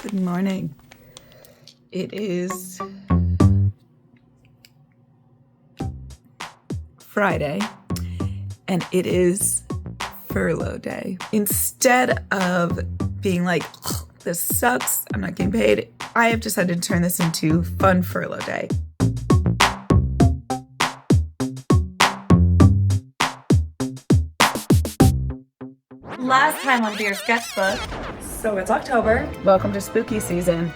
Good morning. It is Friday, and it is furlough day. Instead of being like, oh, this sucks, I'm not getting paid, I have decided to turn this into fun furlough day. Last time on Dear Sketchbook. So it's October. Welcome to spooky season.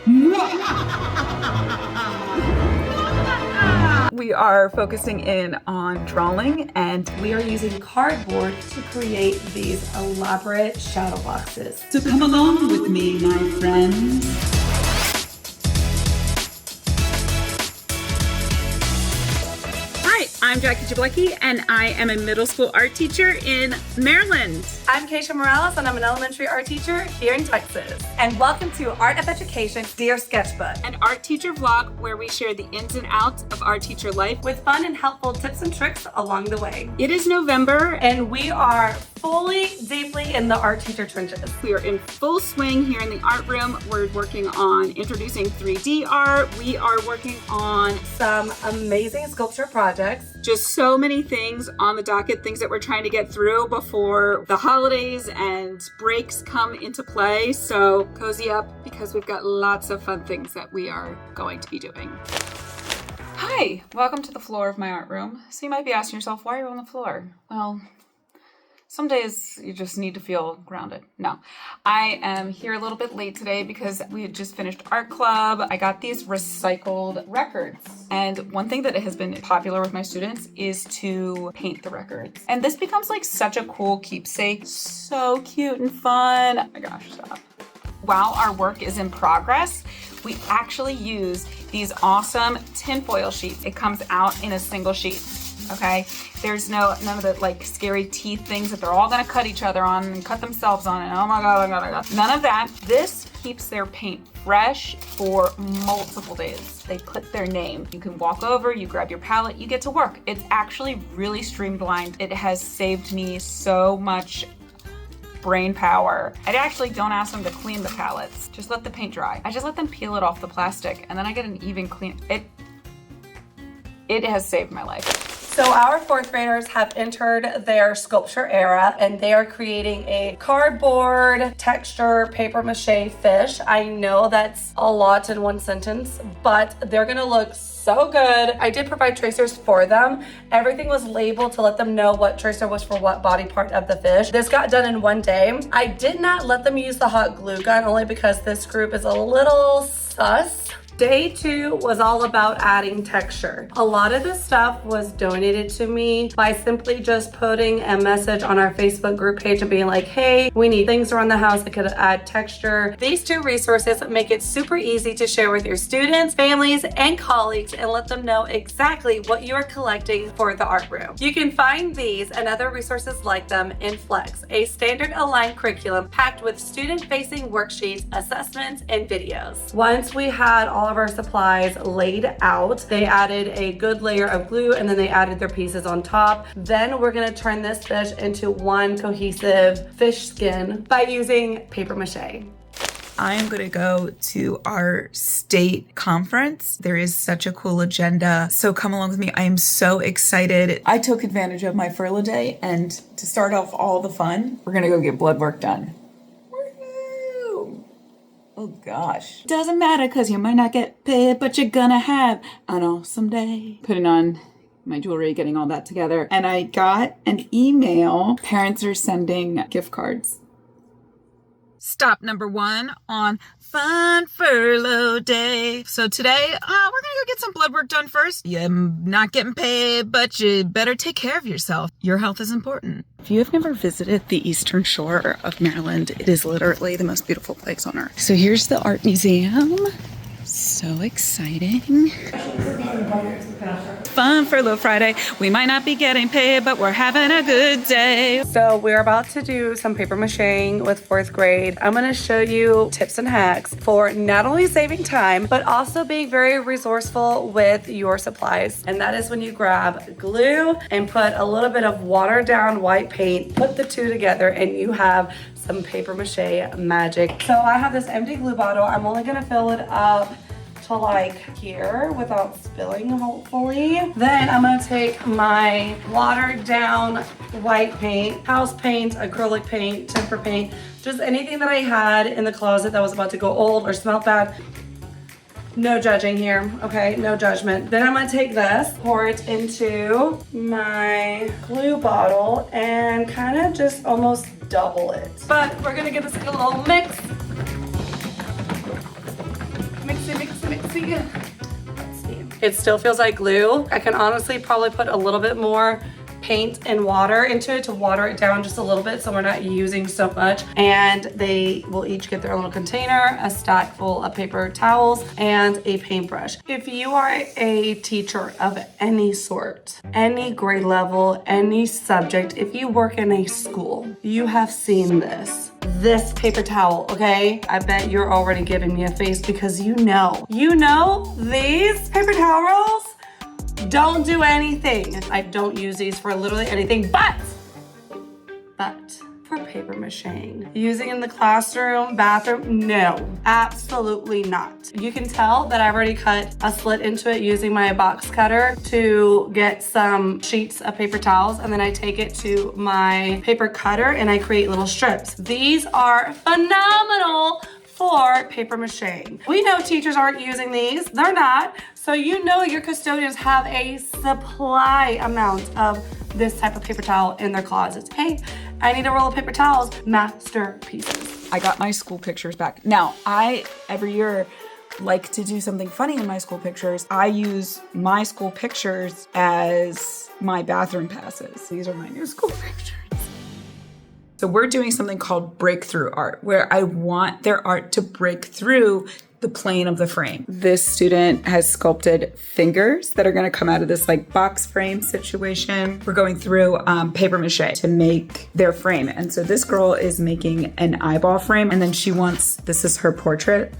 We are focusing in on drawing, and We are using cardboard to create these elaborate shadow boxes. so come along with me, my friends. Hi, I'm Jablecki, and I am a middle school art teacher in Maryland. I'm Keisha Morales, and I'm an elementary art teacher here in Texas. And welcome to Art of Education, Dear Sketchbook, An art teacher vlog where we share the ins and outs of art teacher life. with fun and helpful tips and tricks along the way. It is November, and And we are fully, deeply in the art teacher trenches. we are in full swing here in the art room. We're working on introducing 3D art. We are working on Some amazing sculpture projects. just so many things on the docket, things that we're trying to get through before the holidays and breaks come into play. So cozy up, because we've got lots of fun things that we are going to be doing. Hi, welcome to the floor of my art room. So you might be asking yourself, why are you on the floor? Well, some days you just need to feel grounded. No, I am here a little bit late today because we had just finished art club. I got these recycled records. And one thing that has been popular with my students is to paint the records. And this becomes like such a cool keepsake. So cute and fun. Oh my gosh, stop. While our work is in progress, we actually use these awesome tinfoil sheets. It comes out in a single sheet. Okay, there's none of the like scary teeth things that they're all gonna cut each other on and cut themselves on, and oh my god, none of that. This keeps their paint fresh for multiple days. They put their name. You can walk over, you grab your palette, you get to work. It's actually really streamlined. It has saved me so much brain power. I actually don't ask them to clean the palettes. Just let the paint dry. I just let them peel it off the plastic, and then I get an even clean. It has saved my life. So our fourth graders have entered their sculpture era, and they are creating a cardboard texture papier-mâché fish. I know that's a lot in one sentence, but they're gonna look so good. I did provide tracers for them. Everything was labeled to let them know what tracer was for what body part of the fish. This got done in one day. I did not let them use the hot glue gun only because this group is a little sus. Day 2 was all about adding texture. A lot of this stuff was donated to me by simply just putting a message on our Facebook group page and being like, hey, we need things around the house that could add texture. These 2 resources make it super easy to share with your students, families, and colleagues and let them know exactly what you are collecting for the art room. You can find these and other resources like them in Flex, a standard aligned curriculum packed with student-facing worksheets, assessments, and videos. Once we had all of our supplies laid out, they added a good layer of glue, and then they added their pieces on top. Then we're gonna turn this fish into one cohesive fish skin by using papier-mâché. I am going to go to our state conference. There is such a cool agenda. So come along with me. I am so excited. I took advantage of my furlough day, and to start off all the fun, we're going to go get blood work done. Woohoo! Oh gosh. Doesn't matter because you might not get paid, but you're gonna have an awesome day. Putting on my jewelry, getting all that together. And I got an email. Parents are sending gift cards. Stop number 1 on Fun Furlough Day. So today, we're gonna go get some blood work done first. You're not getting paid, but you better take care of yourself. Your health is important. If you have never visited the Eastern Shore of Maryland, it is literally the most beautiful place on earth. So here's the art museum. So exciting. Fun Furlough Friday. We might not be getting paid, but we're having a good day. So we're about to do some papier-mâché with 4th grade. I'm gonna show you tips and hacks for not only saving time, but also being very resourceful with your supplies. And that is when you grab glue and put a little bit of watered down white paint, put the 2 together, and you have some paper mache magic. So I have this empty glue bottle. I'm only gonna fill it up to like here without spilling, hopefully. Then I'm gonna take my watered down white paint, house paint, acrylic paint, tempera paint, just anything that I had in the closet that was about to go old or smell bad. No judging here, okay? No judgment. Then I'm gonna take this, pour it into my glue bottle and kind of just almost double it. But we're gonna give this a little mix. Mixy. Let's see. It still feels like glue. I can honestly probably put a little bit more paint and water into it to water it down just a little bit so we're not using so much. And they will each get their little container, a stack full of paper towels, and a paintbrush. If you are a teacher of any sort, any grade level, any subject, if you work in a school, you have seen this paper towel, okay? I bet you're already giving me a face because you know these paper towels don't do anything. I don't use these for literally anything, but for paper macheing. Using in the classroom, bathroom, no, absolutely not. You can tell that I've already cut a slit into it using my box cutter to get some sheets of paper towels, and then I take it to my paper cutter and I create little strips. These are phenomenal for paper mache. We know teachers aren't using these, they're not. So you know your custodians have a supply amount of this type of paper towel in their closets. Hey, I need a roll of paper towels, masterpieces. I got my school pictures back. Now, I, every year, like to do something funny in my school pictures. I use my school pictures as my bathroom passes. These are my new school pictures. So we're doing something called breakthrough art, where I want their art to break through the plane of the frame. This student has sculpted fingers that are gonna come out of this like box frame situation. We're going through paper mache to make their frame. And so this girl is making an eyeball frame, and then she wants, this is her portrait.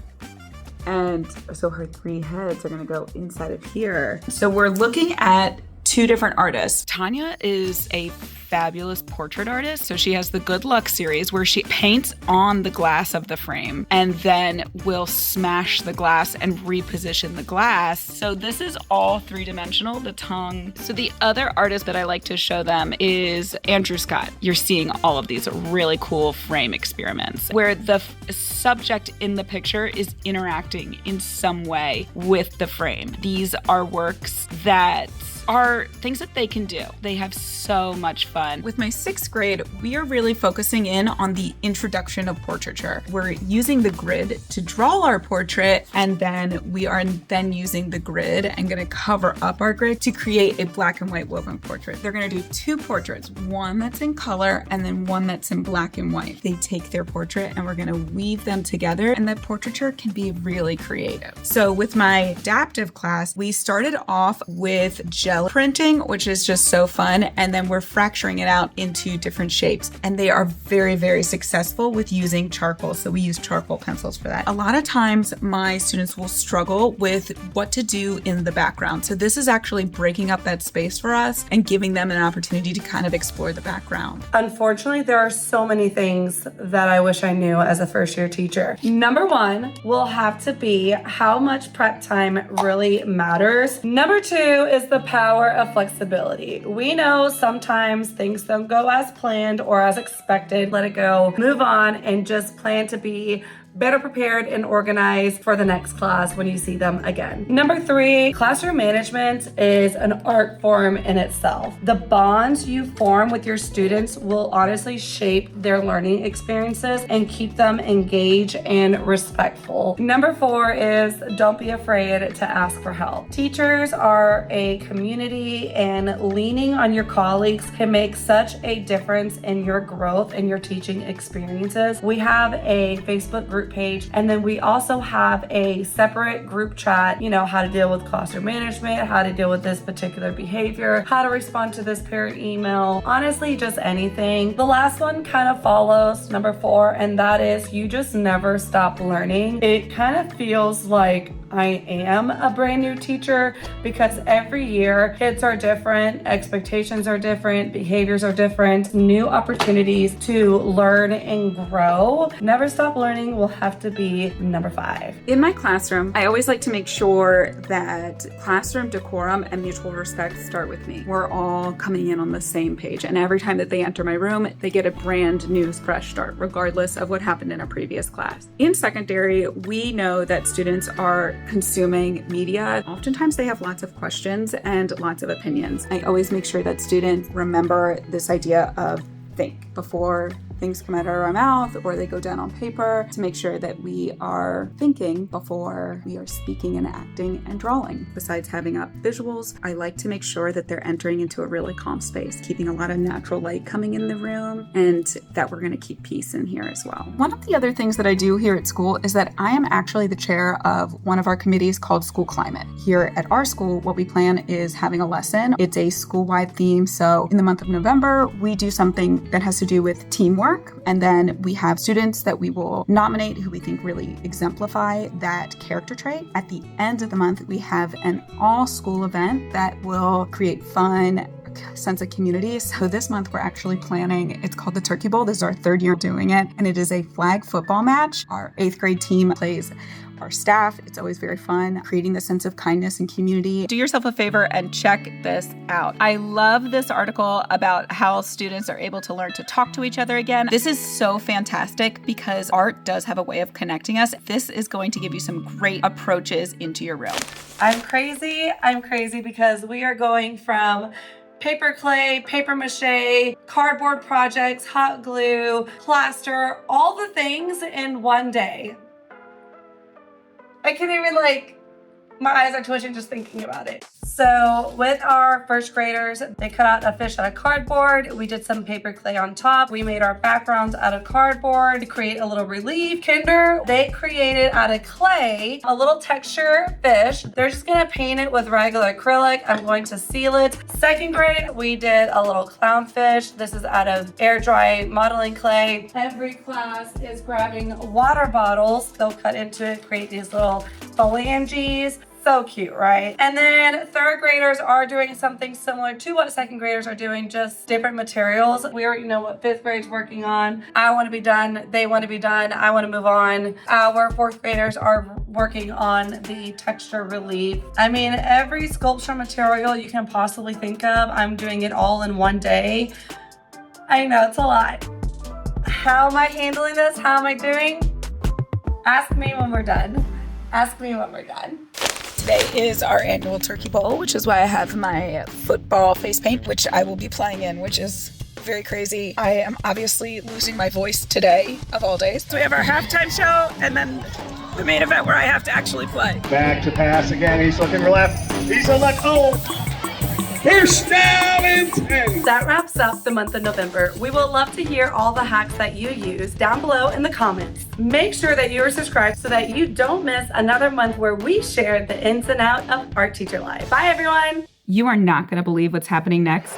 And so her 3 heads are gonna go inside of here. So we're looking at 2 different artists. Tanya is a fabulous portrait artist. So she has the Good Luck series where she paints on the glass of the frame and then will smash the glass and reposition the glass. So this is all 3-dimensional, the tongue. So the other artist that I like to show them is Andrew Scott. You're seeing all of these really cool frame experiments where the subject in the picture is interacting in some way with the frame. These are works that are things that they can do. They have so much fun. With my 6th grade, we are really focusing in on the introduction of portraiture. We're using the grid to draw our portrait, and then we are then using the grid and gonna cover up our grid to create a black and white woven portrait. They're gonna do 2 portraits, one that's in color and then one that's in black and white. They take their portrait and we're gonna weave them together, and that portraiture can be really creative. So with my adaptive class, we started off with gel printing, which is just so fun. And then we're fracturing it out into different shapes. And they are very, very successful with using charcoal. So we use charcoal pencils for that. A lot of times my students will struggle with what to do in the background. So this is actually breaking up that space for us and giving them an opportunity to kind of explore the background. Unfortunately, there are so many things that I wish I knew as a first-year teacher. Number 1 will have to be how much prep time really matters. Number 2 is the power of flexibility. We know sometimes things don't go as planned or as expected. Let it go, move on, and just plan to be better prepared and organized for the next class when you see them again. Number 3, classroom management is an art form in itself. The bonds you form with your students will honestly shape their learning experiences and keep them engaged and respectful. Number 4 is don't be afraid to ask for help. Teachers are a community, and leaning on your colleagues can make such a difference in your growth and your teaching experiences. We have a Facebook group page, and then we also have a separate group chat, how to deal with classroom management, how to deal with this particular behavior, how to respond to this parent email, honestly, just anything. The last one kind of follows number 4, and that is you just never stop learning. It kind of feels like I am a brand new teacher because every year kids are different, expectations are different, behaviors are different, new opportunities to learn and grow. Never stop learning will have to be number 5. In my classroom, I always like to make sure that classroom decorum and mutual respect start with me. We're all coming in on the same page, and every time that they enter my room, they get a brand new fresh start, regardless of what happened in a previous class. In secondary, we know that students are consuming media. Oftentimes they have lots of questions and lots of opinions. I always make sure that students remember this idea of think before things come out of our mouth or they go down on paper, to make sure that we are thinking before we are speaking and acting and drawing. Besides having up visuals, I like to make sure that they're entering into a really calm space, keeping a lot of natural light coming in the room, and that we're going to keep peace in here as well. One of the other things that I do here at school is that I am actually the chair of one of our committees called School Climate. Here at our school, what we plan is having a lesson. It's a school-wide theme, so in the month of November, we do something that has to do with teamwork. And then we have students that we will nominate who we think really exemplify that character trait. At the end of the month, we have an all-school event that will create fun, sense of community. So this month we're actually planning, it's called the Turkey Bowl. This is our 3rd year doing it, and it is a flag football match. Our 8th grade team plays our staff. It's always very fun, creating the sense of kindness and community. Do yourself a favor and check this out. I love this article about how students are able to learn to talk to each other again. This is so fantastic because art does have a way of connecting us. This is going to give you some great approaches into your room. I'm crazy because we are going from paper clay, papier-mâché, cardboard projects, hot glue, plaster, all the things in one day. I can't even, my eyes are twitching just thinking about it. So with our first graders, they cut out a fish out of cardboard. We did some paper clay on top. We made our backgrounds out of cardboard to create a little relief. Kinder, they created out of clay a little texture fish. They're just gonna paint it with regular acrylic. I'm going to seal it. 2nd grade, we did a little clownfish. This is out of air dry modeling clay. Every class is grabbing water bottles. They'll cut into it, create these little phalanges. So cute, right? And then 3rd graders are doing something similar to what 2nd graders are doing, just different materials. We already know what 5th grade's working on. I want to be done. They want to be done. I want to move on. Our 4th graders are working on the texture relief. I mean, every sculpture material you can possibly think of, I'm doing it all in one day. I know it's a lot. How am I handling this? How am I doing? Ask me when we're done. Ask me when we're done. Today is our annual Turkey Bowl, which is why I have my football face paint, which I will be playing in, which is very crazy. I am obviously losing my voice today, of all days. So we have our halftime show, and then the main event where I have to actually play. Back to pass again. He's looking left. He's on left. Oh! First down and 10. That wraps up the month of November. We will love to hear all the hacks that you use down below in the comments. Make sure that you are subscribed so that you don't miss another month where we share the ins and outs of Art Teacher Life. Bye, everyone. You are not going to believe what's happening next.